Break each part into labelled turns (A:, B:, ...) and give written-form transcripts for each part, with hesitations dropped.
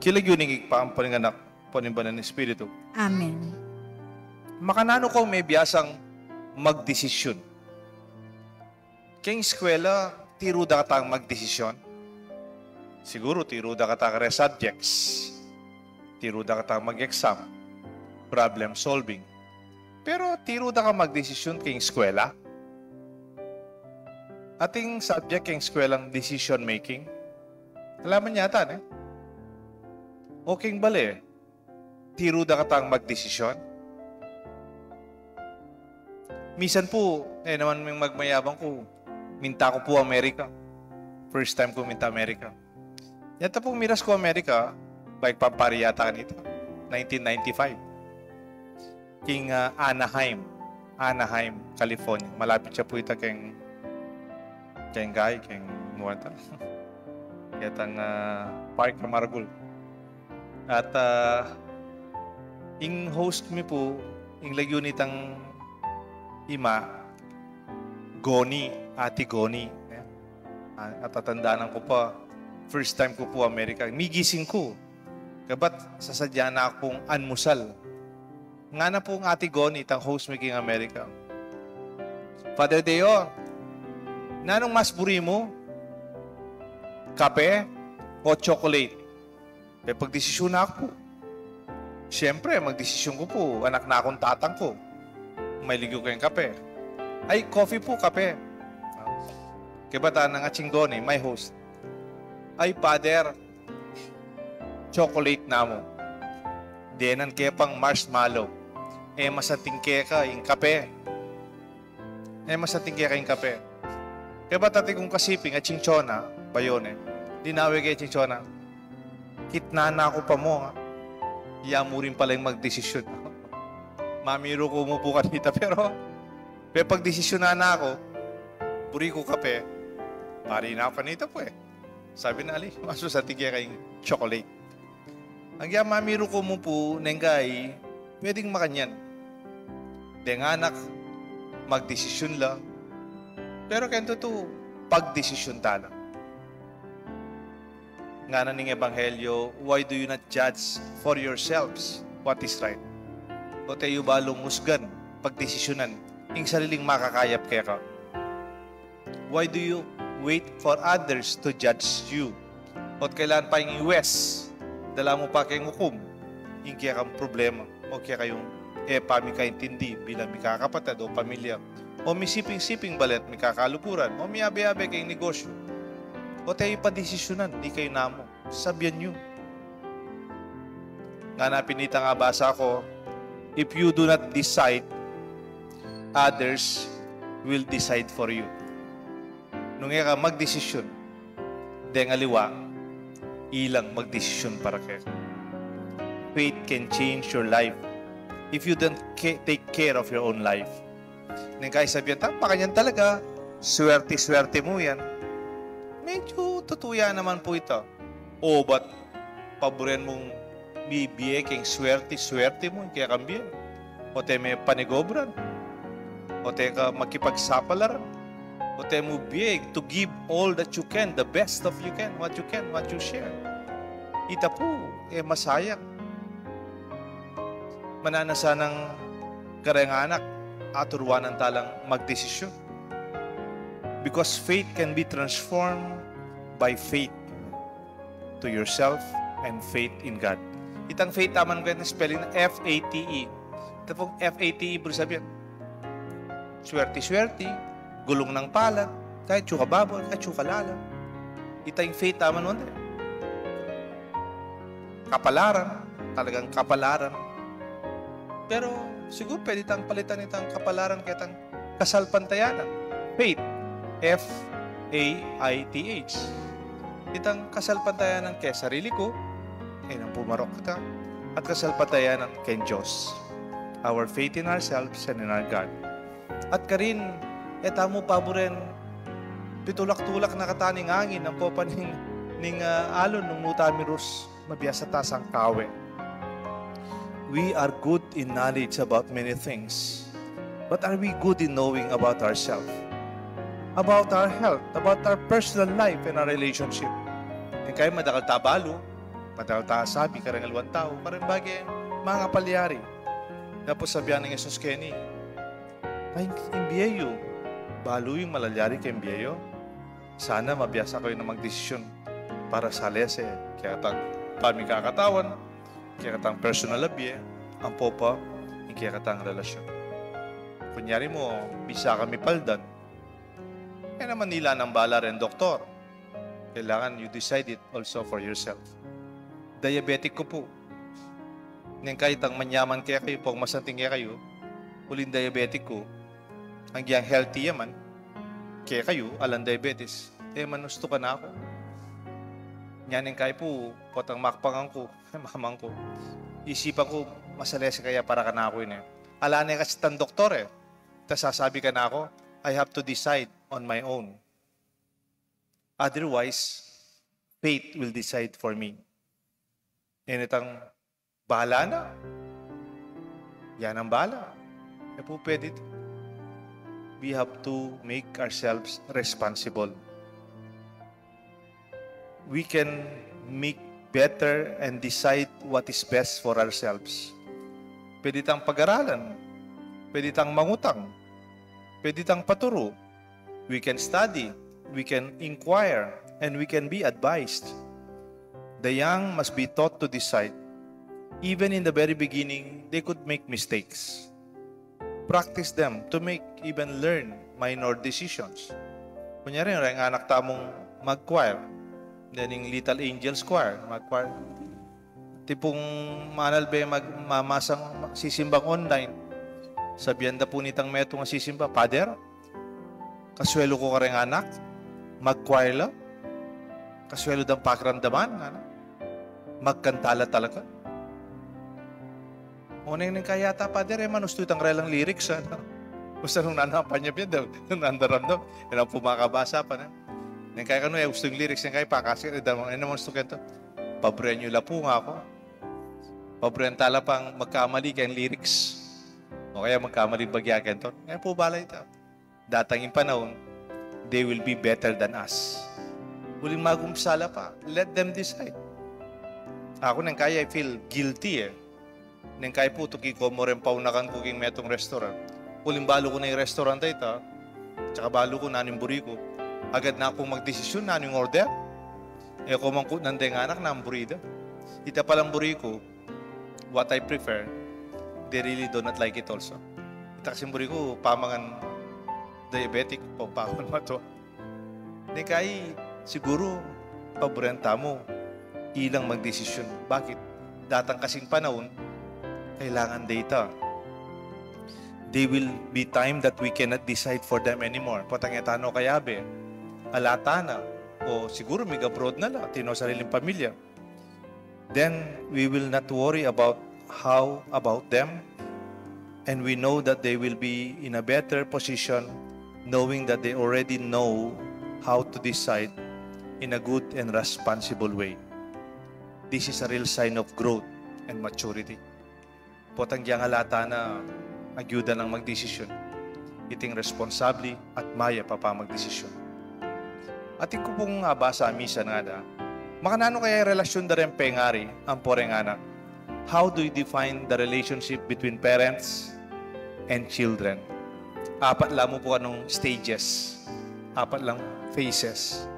A: Kilagyuning ipaampalinganak panimbanan ng Espiritu.
B: Amen.
A: Makanano ko may biyasang magdesisyon. Kaya eskwela, tiruda ka tang magdesisyon. Siguro, tiruda ka tang subjects. Tiruda ka tang mag-exam. Problem solving. Pero tiruda ka magdesisyon kay eskwela. Ating subject kay eskwelang decision making. Alaman yata, eh? Okay bali, tiruda ka tang magdesisyon. Misan po, naman may magmayabang ko, minta ko po Amerika. First time ko minta Amerika. Yata po miras ko Amerika, baik pampari yata kanito, 1995. King Anaheim, California. Malapit siya po ita keng gay, keng muwanta. Yatang Park Maragul. At yung host mi po, yung lagyon itang ima, Ate Goni. At tatandaan ko pa, first time ko po Amerika. Migising ko. Kabat sasadya na akong anmusal. Nga na po ang Ate Goni, itang host making America. Father Deo, nanong mas buri mo? Kape o chocolate? Pagdesisyon na ako. Siyempre, magdesisyon ko po. Anak na akong tatang ko. May ligyo kayong kape. Ay, coffee po, kape. Kibata ng Atsing Goni, my host. Ay, Father, chocolate na mo. Denan kaya pang marshmallow. Masating kaya ka yung kape. Masating kaya ka yung kape. Kaya ba tati kong kasiping at chinchona, bayon Dinawi kaya chinchona. Kitna na ako pa mo, ha? Iya mo rin pala yung magdesisyon. Mamiro ko mo po kanita, pero pagdesisyon na ako, buri ko kape, pari na ako kanita po Sabi na ali, maso sa tigya kayong chocolate. Ang mamiro ko mo po, nenggay, pwedeng makanyan. Deng anak, magdesisyon lang. Pero kento to, pagdesisyon tala. Nga na ning Ebanghelyo, why do you not judge for yourselves what is right? O tayo ba lumusgan, pagdesisyonan, yung sariling makakayap kaya ka? Why do you wait for others to judge you? O kailan pa yung iwes? Dala mo pa kayong hukom, yung kaya kang problema, o kaya kayong pami kaintindi bilang may kakapatid o pamilya, o may siping-siping balet, may kakalukuran, o may abe-abe kayong negosyo, o tayo ipadesisyonan, di kayo namo, sabihan nyo. Nga na pinita nga basa ko, if you do not decide, others will decide for you. Nung ka magdesisyon, deng aliwa, ilang magdesisyon para kayo. Faith can change your life if you don't take care of your own life. Nang kaya sabihan, pa kanyan talaga, swerte-swerte mo yan. Medyo tutuya naman po ito. O ba't paboren mong bibiye keng swerte-swerte mo, kaya kambiyan? O te may panigobran? O te ka makipagsapalaran? O te mo big to give all that you can, the best of you can, what you share. Ita po, masayang. Mananasa ng karenganak, aturuan ng talang magdesisyon. Because faith can be transformed by faith to yourself and faith in God. Itang faith, taman ko yung spelling na F-A-T-E. Ito pong F-A-T-E, bro sabihin, swerte-swerte, gulong ng palad, kahit tsukababol, kahit tsukalala. Itang faith, taman nun. Kapalaran, talagang kapalaran. Pero siguro pwede tang palitan itang kapalaran kaya tang kasalpantayanan. Faith, F-A-I-T-H. Itang kasalpantayanan kay sarili ko, nang pumarok kita, at kasalpantayanan kay Diyos. Our faith in ourselves and in our God. At karin, tamo paboren, pitulak-tulak na kataning angin ng popaning alon ng mutamiros, mabiyasa tasang kawe. We are good in knowledge about many things, but are we good in knowing about ourselves? About our health, about our personal life and our relationship? Kaya madakal tabalo, Patao-taas sabi, karangalwan tao, parang bagay mga palyari. Tapos sabihan ng Jesus Kenny, ay, imbiyayo, balo yung malalyari kay imbiyayo. Sana mabiyasa kayo na magdesisyon para sa lese. Kaya tang pamikakatawan, kaya katang personal labye, ang popa, kaya katang relasyon. Kunyari mo, bisa kami paldan, kaya naman nila ng bala rin doktor. Kailangan you decide it also for yourself. Diabetic ko po. Ngayon kahit ang manyaman kaya kayo, pag masanting kaya kayo, uling diabetic ko, ang yang healthy yaman, kaya kayo, alang diabetes, manusto ka na ako. Nyanin kayo po, potang makpangan ko, mamang ko, isipan ko, masalesa kaya para ka na ako yun eh. Ala na kasi tan doktor eh. Tapos sasabi ka na ako, I have to decide on my own. Otherwise, fate will decide for me. Itang bahala na. Yan ang bahala. Po pwede ito. We have to make ourselves responsible. We can make better and decide what is best for ourselves. Pwede tang pag-aralan. Pwede tang mangutang. Pwede tang paturo. We can study. We can inquire. And we can be advised. The young must be taught to decide. Even in the very beginning, they could make mistakes. Practice them to make, even learn minor decisions. Kunyari, yung anak tamong mag-choir. Then yung Little Angels Choir, mag-choir. Tipong manalbe magmamasang sisimbang online. Sabihan na po nitang metong sisimba, Father, kaswelo ko ka rin anak, mag-choir lang. Kaswelo dang pakiramdaman, anak. Magkantala talaga. Unang nang kaya ta, Father, manusto itang relang lyrics, ano? Gusto nung nanapan niya biyan, nung nandaramdam, yun ang pumakabasa pa na. Nang kaya kano, gusto yung lyrics ng kaya pa, kasi naman gusto kento. Pabren nyo lapo nga ako. Pabren tala pang magkamali kayong lyrics. O kaya magkamali bagya kento. Ngayon po balay ito. Datang yung panahon, they will be better than us. Huling magumsala pa, let them decide. Ako nang kaya, I feel guilty eh. Nang kaya po, tukiko mo rin paunakan ko king metong restaurant. Huling balo ko na yung restaurant ito, tsaka balo ko na yung buriko. Agad na akong magdesisyon na yung order. Kung mangkut ng anak na ang burida. Ita palang buriko, what I prefer, they really do not like it also. Ita kasing buriko, pamangan diabetic, pampawan mo ito. Nang kaya, siguro, paborenta mo, ilang magdesisyon. Bakit? Datang kasing panahon, kailangan data. They will be time that we cannot decide for them anymore. Patangitano kayabe, alata na, o siguro may abroad na lang, tino sariling pamilya. Then, we will not worry about how about them, and we know that they will be in a better position knowing that they already know how to decide in a good and responsible way. This is a real sign of growth and maturity. Potang diyang halata na agyuda ng magdesisyon. Iting responsably at maya pa magdesisyon. Ating ko pong basa misa nga da, makanano kaya relasyon da rin pengari ang poreng anak? How do you define the relationship between parents and children? Apat lang mo po anong stages. Apat lang phases.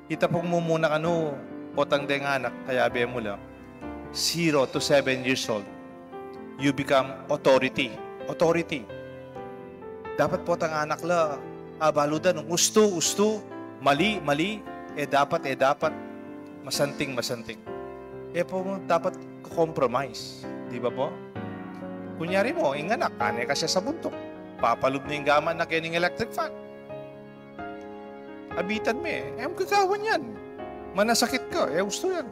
A: Ita pong mumuna kano, potang deng anak, kaya be mo lang, 0 to 7 years old. You become authority. Authority. Dapat po tang anak la, baludan, gusto, mali, dapat, masanting. Po dapat compromise. Di ba po? Kunyari mo, yung anak, ane ka siya sa buntok. Papalub na yung gaman na kining electric fan. Abitan mo magagawan yan. Manasakit ka, gusto yan.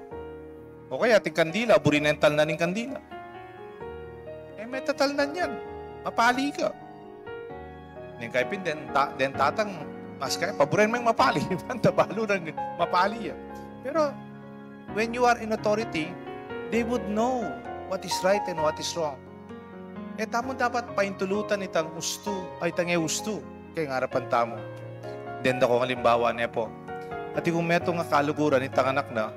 A: O kaya, ating kandila, burinental na ning kandila. May tatalnan yan. Mapali ka. Yung kaipin, den tatang, mas kaya, paborin mo yung mapali. Tabalo ng mapali yan. Pero, when you are in authority, they would know what is right and what is wrong. Tamon dapat paintulutan itang gusto, ay tangi gusto, kaya ng harapan tamo. Then, ako ng halimbawa niya po. At kung meto nga kaluguran itang anak na,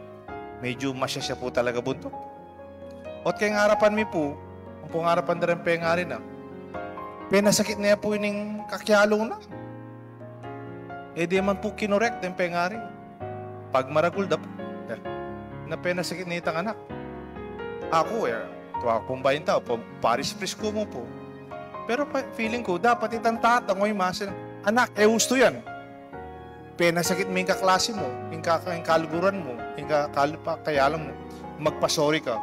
A: medyo masya siya po talaga buntok. Ot kay ngarapan mi po, ang pungarapan na rin pengari na, penasakit niya po ining kakyalong na. Di man po kinorek ng pengari. Pag maragul da po, na penasakit niya itang anak. Ako tuwa akong bayin tao, paris presko mo po. Pero feeling ko, dapat itang tatang o yung masin, anak, gusto yan. Penasakit mo yung kaklase mo, yung kaluguran mo, yung kayalang mo, magpasori ka.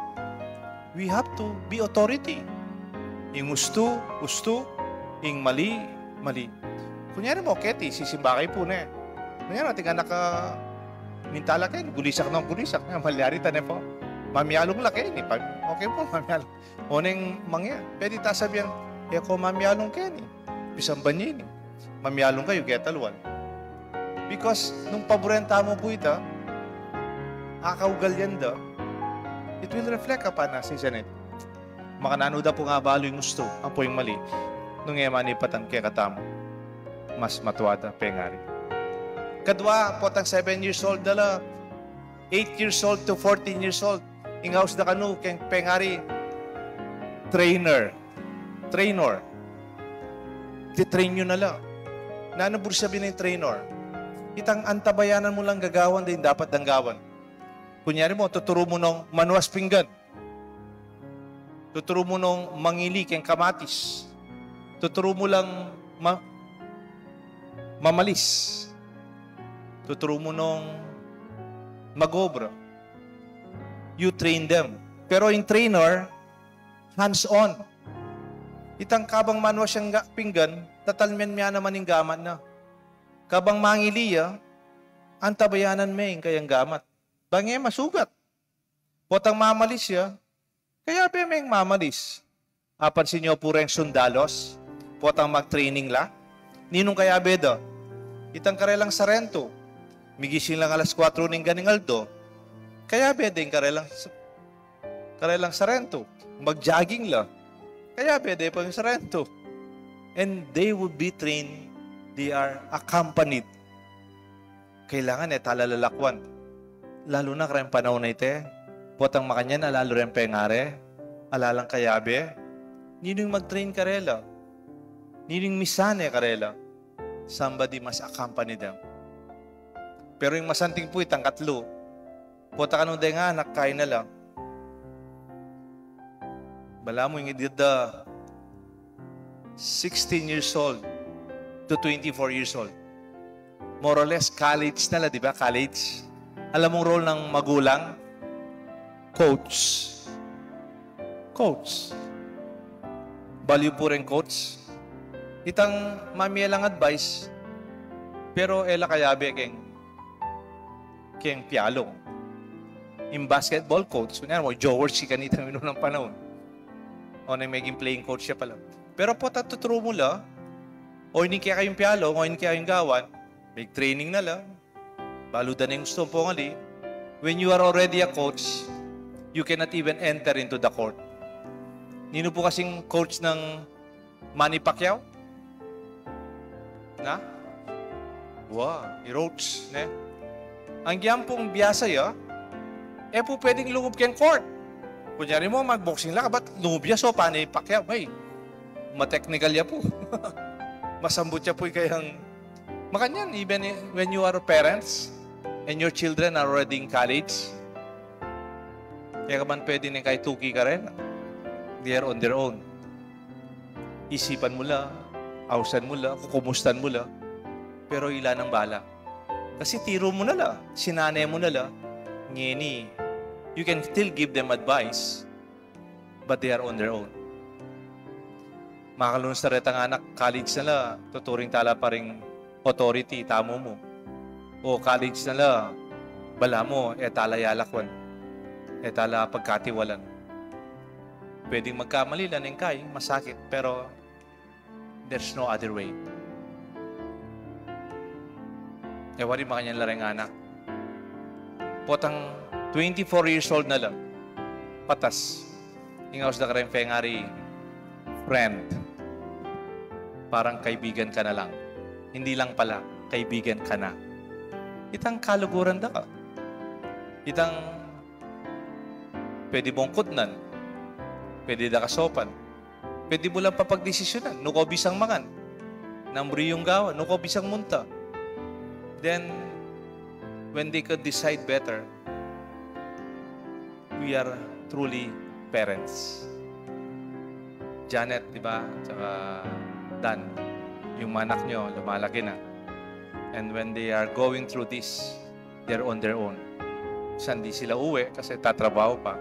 A: We have to be authority. Yung gusto, yung mali. Kunyari mo, Keti, sisimbakay po na eh. Kunyari natin anak ka, mintala kayo, gulisak, malyari tanay po. Mamiyalong laki, okay po, mamiyalong. O nang mangya, pwede tasabihan, ko mamiyalong kayo ni. Pisang banyin ni. Mamiyalong kayo, ketaluan. Because, nung paborenta mo po ito, akaugal yan da, it will reflect upon us, isn't it? Makananoda po nga balo yung gusto, ang po yung mali. Nung emanipatan kaya katamo, mas matuwada pengari. Kadwa, potang 7 years old dala, 8 years old to 14 years old, ingaws na kanu, kaya pengari, trainer. Titrain nyo na lang. Nanabur sabihin ng trainer, itang antabayanan mo lang gagawan din dapat danggawan. Kunyari mo, tuturo mo nung manuas pinggan. Tuturo mo nung mangili keng kamatis. Tuturo mo lang mamalis. Tuturo mo nung magobra. You train them. Pero in trainer, hands-on. Itang kabang manuas siyang pinggan, tatalmen miya naman yung gamat na. Kabang mangiliya, antabayanan may kayang gamat. Bangye masugat. Potang mamalis ya, kaya pa may mamalis. Apansin nyo po rin sundalos, potang mag-training la. Ninong kaya beda, itang karelang sarento, migising lang alas 4 ng ganing aldo, kaya beda yung karelang sarento, mag-jogging la, kaya beda po yung sarento. And they would be trained, they are accompanied. Kailangan talalalakwan. Lalo na karang panahon na ite, potang makanyan, alalo rin pengare, alalang kayabe, ninong mag-train karela, ninong misane karela, somebody must accompany them. Pero yung masanting po itang katlo, pota ka nung day nga anak, kain na lang. Bala mo yung edad 16 years old to 24 years old. More or less, college na lang, di ba? College. Alam mong role ng magulang? Coach. Value po rin coach. Itang mamiya lang advice, pero ela kayabe keng pialong. In basketball coach, kunyari mo, Jowers si kanita ng panahon. O na maging playing coach siya pala. Pero po tatuturo mo la, o hindi kaya kayong pialong, o hindi kaya kayong gawan, may training na lang. Baludan na yung gusto po ngali. When you are already a coach, you cannot even enter into the court. Nino po kasing coach ng Manny Pacquiao? Na? Wow, i-roach. Ne? Ang giyang pong biyasa ya, po pwedeng lungub keng court. Kunyari mo, mag-boxing lang, ba't lungub ya? So, paano yung Pacquiao? May, ma-technical ya po. Masambot ya po kayang makanyan, even when you are parents and your children are already in college, kaya ka man pwede na kahit tuki ka rin. They are on their own. Isipan mo la, ausan mo la, kukumustan mo la, pero ilan ang bala. Kasi tiro mo na la, sinanay mo na la, ngeni, you can still give them advice, but they are on their own. Makalunos na rin ang anak, college na la, tuturing tala pa rin authority, tamo mo. O college na la, bala mo, tala yalakwan. Tala pagkatiwalan. Pwedeng magkamali lang ng kay, masakit, pero there's no other way. Wari makanyang lareng anak. Potang 24 years old na lang, patas. Ingaws na kareng pengari, friend. Parang kaibigan ka na lang. Hindi lang pala, kaibigan ka na. Itang kaluguran da ka. Itang pwede mong kutnan, pwede da kasopan, pwede mo lang papagdesisyonan, no ko bisang mangan, namri yung gawa, no ko bisang munta. Then, when they could decide better, we are truly parents. Janet, di ba? Tsaka Dan, yung manak nyo, lumalaki na. And when they are going through this, they're on their own. Saan di sila uwi kasi tatrabaho pa.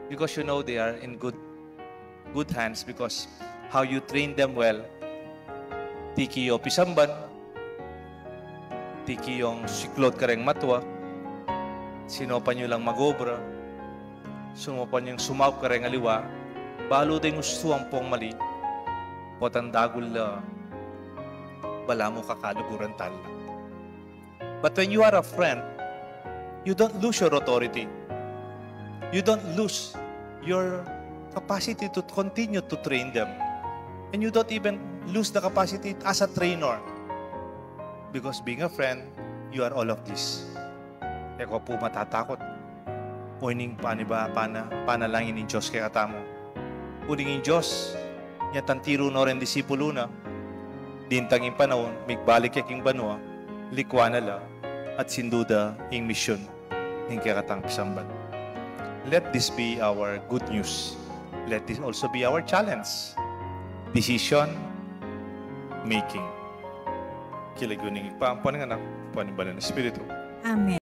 A: Because you know they are in good hands because how you train them well, tiki yo pisamban, tiki yung siklod kareng matwa, sinopan nyo lang magobra, sumopan yung sumaw kareng aliwa, balo din gustuang pong mali, potandagul bala mo kakaluguran tala. But when you are a friend, you don't lose your authority. You don't lose your capacity to continue to train them. And you don't even lose the capacity as a trainer. Because being a friend, you are all of this. Eko po matatakot. O ining panalangin ni Diyos kay katamo. Uling in Diyos, niya tantiro na rin disipulo na, dintangin panahon, migbalik yaking banwa, likwa na la, at sinduda ing misyon, ing kakatang pisamban. Let this be our good news. Let this also be our challenge. Decision making. Kilaguning ipampan ng anak, panimbalan ng Espiritu.
B: Amen.